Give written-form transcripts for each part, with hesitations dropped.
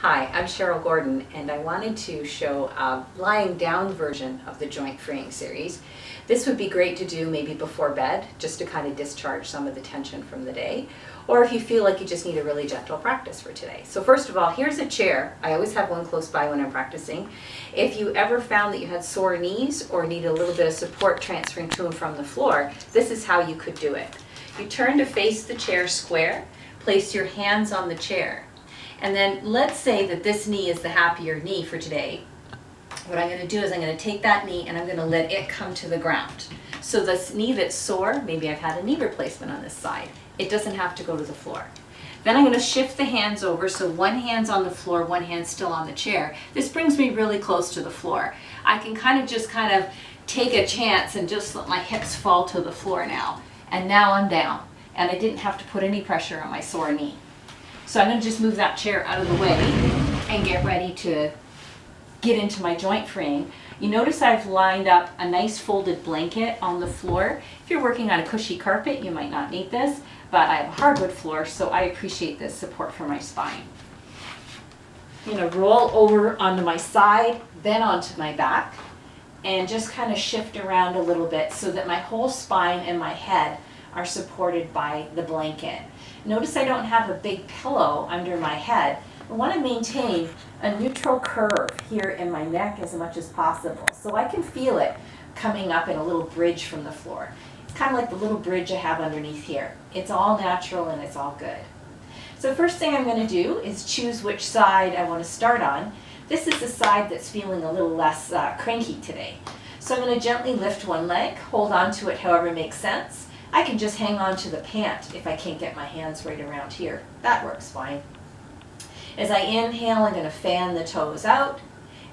Hi, I'm Cheryl Gordon, and I wanted to show a lying down version of the joint freeing series. This would be great to do maybe before bed, just to kind of discharge some of the tension from the day, or if you feel like you just need a really gentle practice for today. So first of all, here's a chair. I always have one close by when I'm practicing. If you ever found that you had sore knees or need a little bit of support transferring to and from the floor, this is how you could do it. You turn to face the chair square, place your hands on the chair. And then let's say that this knee is the happier knee for today. What I'm going to do is I'm going to take that knee and I'm going to let it come to the ground. So this knee that's sore, maybe I've had a knee replacement on this side, it doesn't have to go to the floor. Then I'm going to shift the hands over, so one hand's on the floor, one hand's still on the chair. This brings me really close to the floor. I can just take a chance and just let my hips fall to the floor now. And now I'm down, and I didn't have to put any pressure on my sore knee. So I'm going to just move that chair out of the way and get ready to get into my joint freeing. You notice I've lined up a nice folded blanket on the floor. If you're working on a cushy carpet, you might not need this, but I have a hardwood floor, so I appreciate this support for my spine. I'm going to roll over onto my side, then onto my back, and just kind of shift around a little bit so that my whole spine and my head are supported by the blanket. Notice I don't have a big pillow under my head. I want to maintain a neutral curve here in my neck as much as possible, so I can feel it coming up in a little bridge from the floor. It's kind of like the little bridge I have underneath here. It's all natural and it's all good. So first thing I'm going to do is choose which side I want to start on. This is the side that's feeling a little less cranky today. So I'm going to gently lift one leg, hold on to it however makes sense. I can just hang on to the pant if I can't get my hands right around here. That works fine. As I inhale, I'm going to fan the toes out,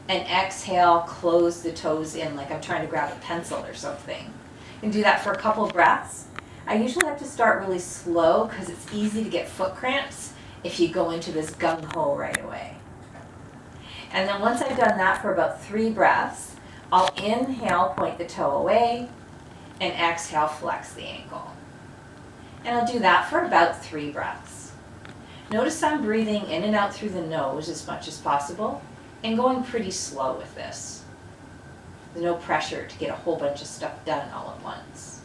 and exhale, close the toes in like I'm trying to grab a pencil or something. You can do that for a couple of breaths. I usually have to start really slow because it's easy to get foot cramps if you go into this gung-ho right away. And then once I've done that for about 3 breaths, I'll inhale, point the toe away, and exhale, flex the ankle. And I'll do that for about 3 breaths. Notice I'm breathing in and out through the nose as much as possible and going pretty slow with this. There's no pressure to get a whole bunch of stuff done all at once.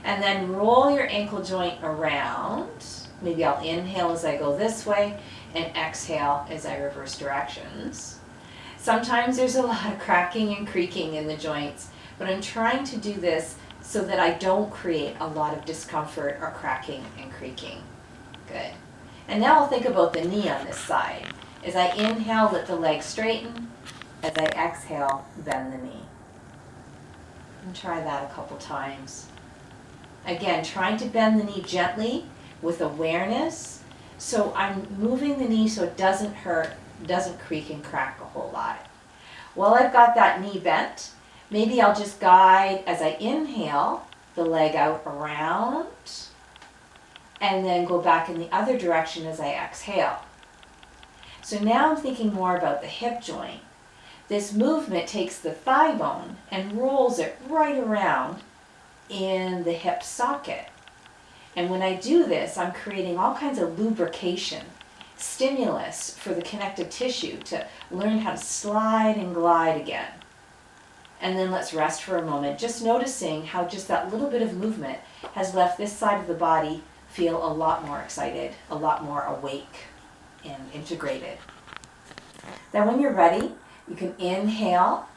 And then roll your ankle joint around. Maybe I'll inhale as I go this way and exhale as I reverse directions. Sometimes there's a lot of cracking and creaking in the joints, but I'm trying to do this so that I don't create a lot of discomfort or cracking and creaking. Good. And now I'll think about the knee on this side. As I inhale, let the leg straighten. As I exhale, bend the knee. And try that a couple times. Again, trying to bend the knee gently with awareness. So I'm moving the knee so it doesn't hurt, doesn't creak and crack a whole lot. While I've got that knee bent, maybe I'll just guide, as I inhale, the leg out around, and then go back in the other direction as I exhale. So now I'm thinking more about the hip joint. This movement takes the thigh bone and rolls it right around in the hip socket. And when I do this, I'm creating all kinds of lubrication, stimulus for the connective tissue to learn how to slide and glide again. And then let's rest for a moment, just noticing how just that little bit of movement has left this side of the body feel a lot more excited, a lot more awake and integrated. Then when you're ready, you can inhale,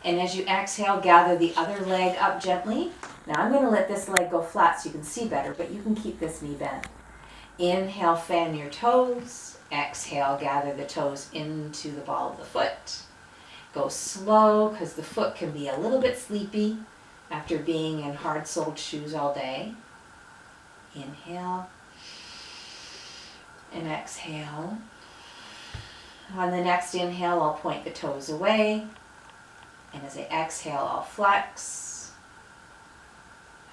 and as you exhale, gather the other leg up gently. Now I'm going to let this leg go flat so you can see better, but you can keep this knee bent. Inhale, fan your toes. Exhale, gather the toes into the ball of the foot. Go slow because the foot can be a little bit sleepy after being in hard-soled shoes all day. Inhale and exhale. On the next inhale, I'll point the toes away. And as I exhale, I'll flex.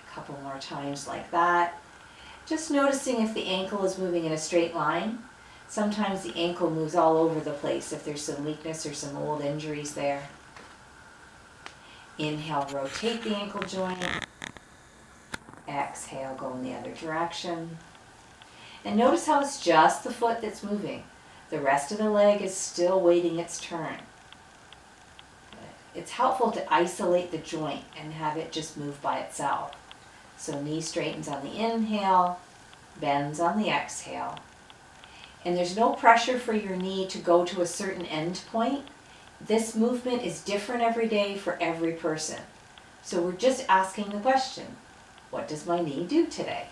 A couple more times like that. Just noticing if the ankle is moving in a straight line. Sometimes the ankle moves all over the place if there's some weakness or some old injuries there. Inhale, rotate the ankle joint. Exhale, go in the other direction. And notice how it's just the foot that's moving. The rest of the leg is still waiting its turn. It's helpful to isolate the joint and have it just move by itself. So knee straightens on the inhale, bends on the exhale. And there's no pressure for your knee to go to a certain end point. This movement is different every day for every person. So we're just asking the question, what does my knee do today?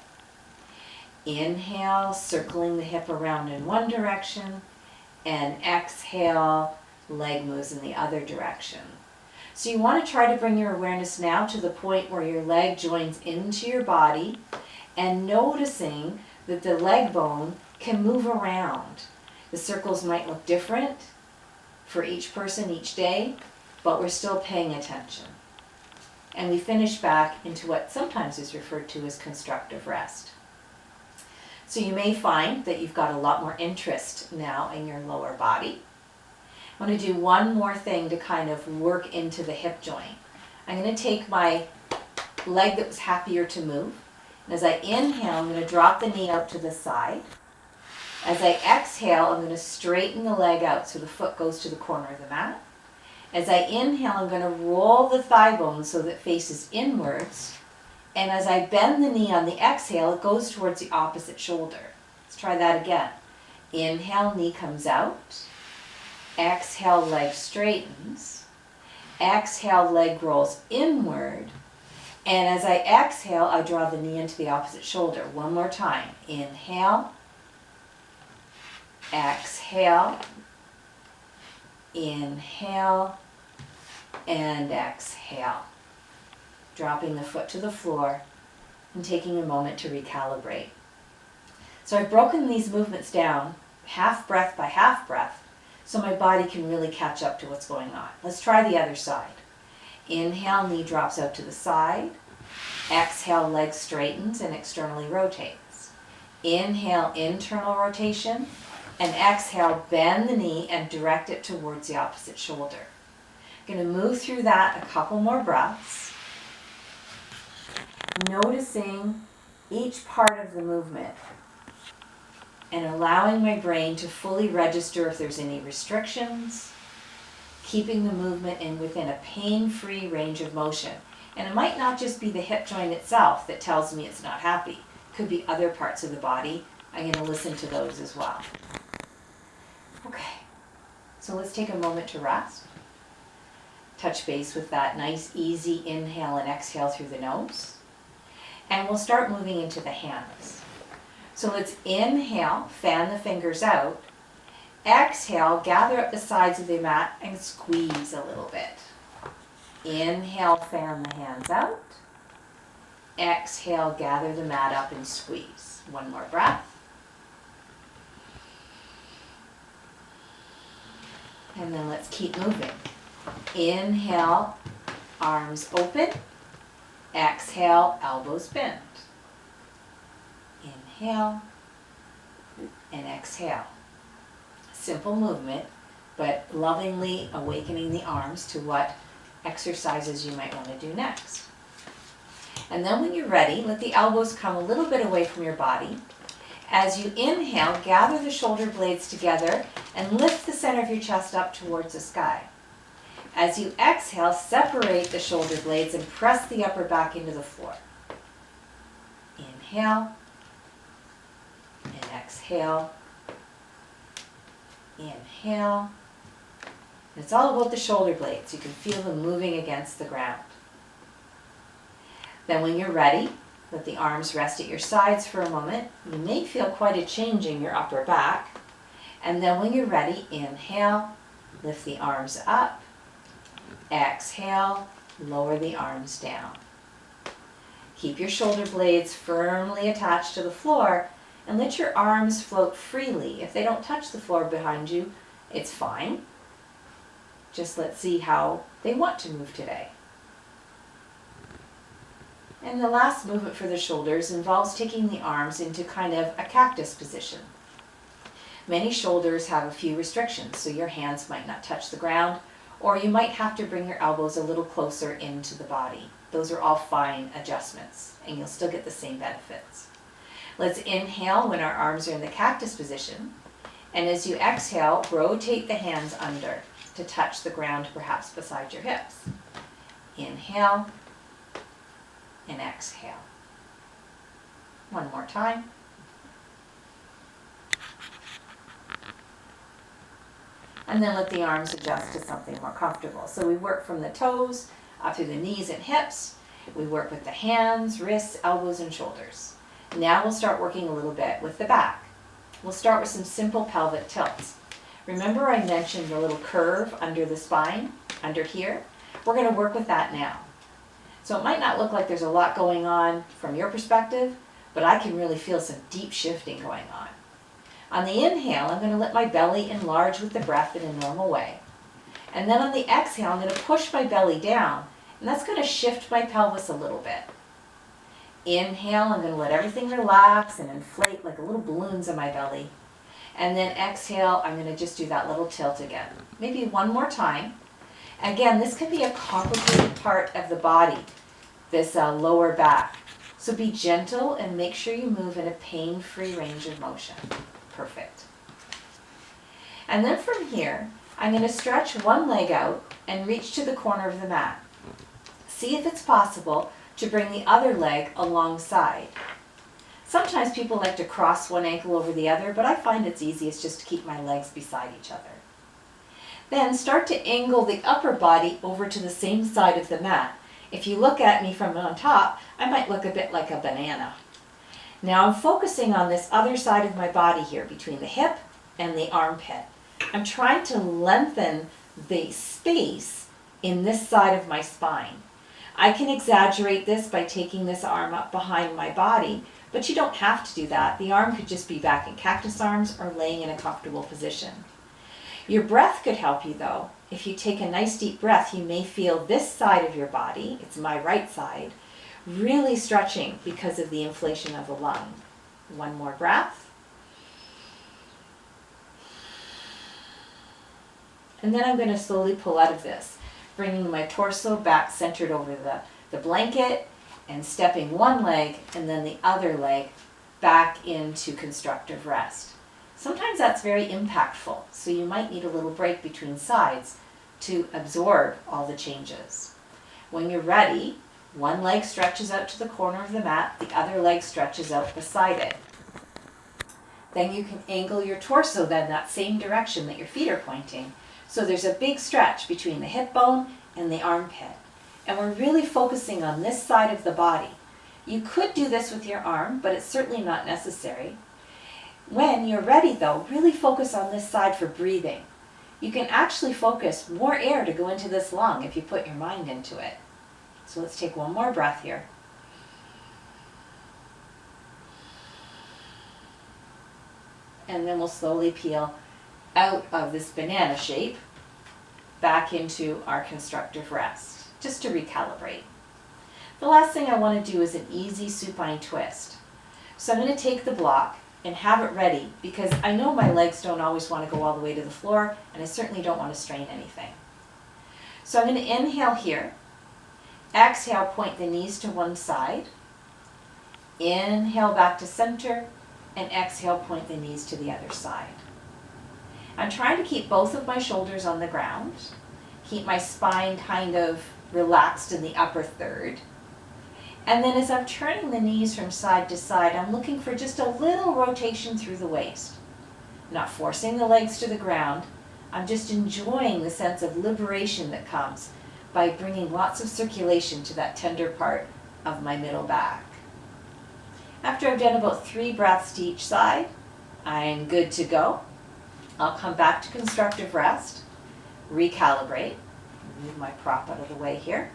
Inhale, circling the hip around in one direction, and exhale, leg moves in the other direction. So you want to try to bring your awareness now to the point where your leg joins into your body and noticing that the leg bone can move around. The circles might look different for each person each day, but we're still paying attention. And we finish back into what sometimes is referred to as constructive rest. So you may find that you've got a lot more interest now in your lower body. I'm going to do one more thing to kind of work into the hip joint. I'm going to take my leg that was happier to move, and as I inhale, I'm going to drop the knee out to the side. As I exhale, I'm going to straighten the leg out so the foot goes to the corner of the mat. As I inhale, I'm going to roll the thigh bone so that it faces inwards. And as I bend the knee on the exhale, it goes towards the opposite shoulder. Let's try that again. Inhale, knee comes out. Exhale, leg straightens. Exhale, leg rolls inward. And as I exhale, I draw the knee into the opposite shoulder. One more time. Inhale. Exhale. Inhale. And exhale. Dropping the foot to the floor and taking a moment to recalibrate. So I've broken these movements down half breath by half breath so my body can really catch up to what's going on. Let's try the other side. Inhale, knee drops out to the side. Exhale, leg straightens and externally rotates. Inhale, internal rotation. And exhale, bend the knee and direct it towards the opposite shoulder. I'm going to move through that a couple more breaths. Noticing each part of the movement and allowing my brain to fully register if there's any restrictions, keeping the movement within a pain-free range of motion. And it might not just be the hip joint itself that tells me it's not happy. It could be other parts of the body. I'm going to listen to those as well. Okay, so let's take a moment to rest. Touch base with that nice, easy inhale and exhale through the nose. And we'll start moving into the hands. So let's inhale, fan the fingers out. Exhale, gather up the sides of the mat and squeeze a little bit. Inhale, fan the hands out. Exhale, gather the mat up and squeeze. One more breath. And then let's keep moving. Inhale, arms open. Exhale, elbows bend. Inhale and exhale. Simple movement, but lovingly awakening the arms to what exercises you might want to do next. And then when you're ready, let the elbows come a little bit away from your body. As you inhale, gather the shoulder blades together and lift the center of your chest up towards the sky. As you exhale, separate the shoulder blades and press the upper back into the floor. Inhale and exhale. Inhale. And it's all about the shoulder blades. You can feel them moving against the ground. Then when you're ready, let the arms rest at your sides for a moment. You may feel quite a change in your upper back. And then when you're ready, inhale, lift the arms up. Exhale, lower the arms down. Keep your shoulder blades firmly attached to the floor and let your arms float freely. If they don't touch the floor behind you, it's fine. Just let's see how they want to move today. And the last movement for the shoulders involves taking the arms into kind of a cactus position. Many shoulders have a few restrictions, so your hands might not touch the ground, or you might have to bring your elbows a little closer into the body. Those are all fine adjustments, and you'll still get the same benefits. Let's inhale when our arms are in the cactus position, And as you exhale, rotate the hands under to touch the ground, perhaps beside your hips. Inhale and exhale. One more time. And then let the arms adjust to something more comfortable. So we work from the toes up through the knees and hips. We work with the hands, wrists, elbows, and shoulders. Now we'll start working a little bit with the back. We'll start with some simple pelvic tilts. Remember I mentioned the little curve under the spine, under here? We're going to work with that now. So it might not look like there's a lot going on from your perspective, but I can really feel some deep shifting going on. On the inhale, I'm going to let my belly enlarge with the breath in a normal way. And then on the exhale, I'm going to push my belly down, and that's going to shift my pelvis a little bit. Inhale, I'm going to let everything relax and inflate like little balloons in my belly. And then exhale, I'm going to just do that little tilt again. Maybe one more time. Again, this can be a complicated part of the body, this lower back. So be gentle and make sure you move in a pain-free range of motion. Perfect. And then from here, I'm going to stretch one leg out and reach to the corner of the mat. See if it's possible to bring the other leg alongside. Sometimes people like to cross one ankle over the other, but I find it's easiest just to keep my legs beside each other. Then start to angle the upper body over to the same side of the mat. If you look at me from on top, I might look a bit like a banana. Now I'm focusing on this other side of my body here, between the hip and the armpit. I'm trying to lengthen the space in this side of my spine. I can exaggerate this by taking this arm up behind my body, but you don't have to do that. The arm could just be back in cactus arms or laying in a comfortable position. Your breath could help you though. If you take a nice deep breath, you may feel this side of your body, it's my right side, really stretching because of the inflation of the lung. One more breath. And then I'm going to slowly pull out of this, bringing my torso back centered over the blanket and stepping one leg and then the other leg back into constructive rest. Sometimes that's very impactful, so you might need a little break between sides to absorb all the changes. When you're ready, one leg stretches out to the corner of the mat, the other leg stretches out beside it. Then you can angle your torso then that same direction that your feet are pointing. So there's a big stretch between the hip bone and the armpit. And we're really focusing on this side of the body. You could do this with your arm, but it's certainly not necessary. When you're ready though, really focus on this side for breathing. You can actually focus more air to go into this lung if you put your mind into it. So let's take one more breath here. And then we'll slowly peel out of this banana shape back into our constructive rest, just to recalibrate. The last thing I want to do is an easy supine twist. So I'm going to take the block and have it ready because I know my legs don't always want to go all the way to the floor and I certainly don't want to strain anything. So I'm going to inhale here. Exhale, point the knees to one side. Inhale back to center, and exhale, point the knees to the other side. I'm trying to keep both of my shoulders on the ground, keep my spine kind of relaxed in the upper third. And then as I'm turning the knees from side to side, I'm looking for just a little rotation through the waist. I'm not forcing the legs to the ground. I'm just enjoying the sense of liberation that comes by bringing lots of circulation to that tender part of my middle back. After I've done about 3 breaths to each side, I'm good to go. I'll come back to constructive rest, recalibrate, move my prop out of the way here,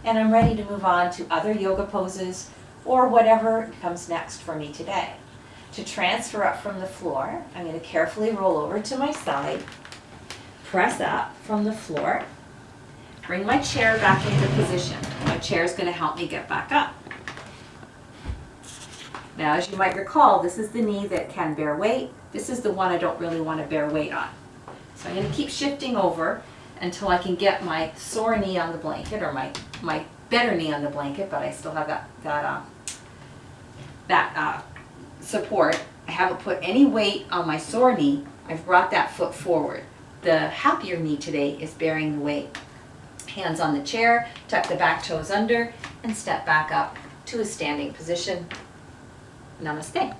and I'm ready to move on to other yoga poses or whatever comes next for me today. To transfer up from the floor, I'm going to carefully roll over to my side, press up from the floor, bring my chair back into position. My chair is going to help me get back up. Now, as you might recall, this is the knee that can bear weight. This is the one I don't really want to bear weight on. So I'm going to keep shifting over until I can get my sore knee on the blanket, or my better knee on the blanket, but I still have that support, I haven't put any weight on my sore knee. I've brought that foot forward. The happier knee today is bearing the weight. Hands on the chair, tuck the back toes under, and step back up to a standing position. Namaste.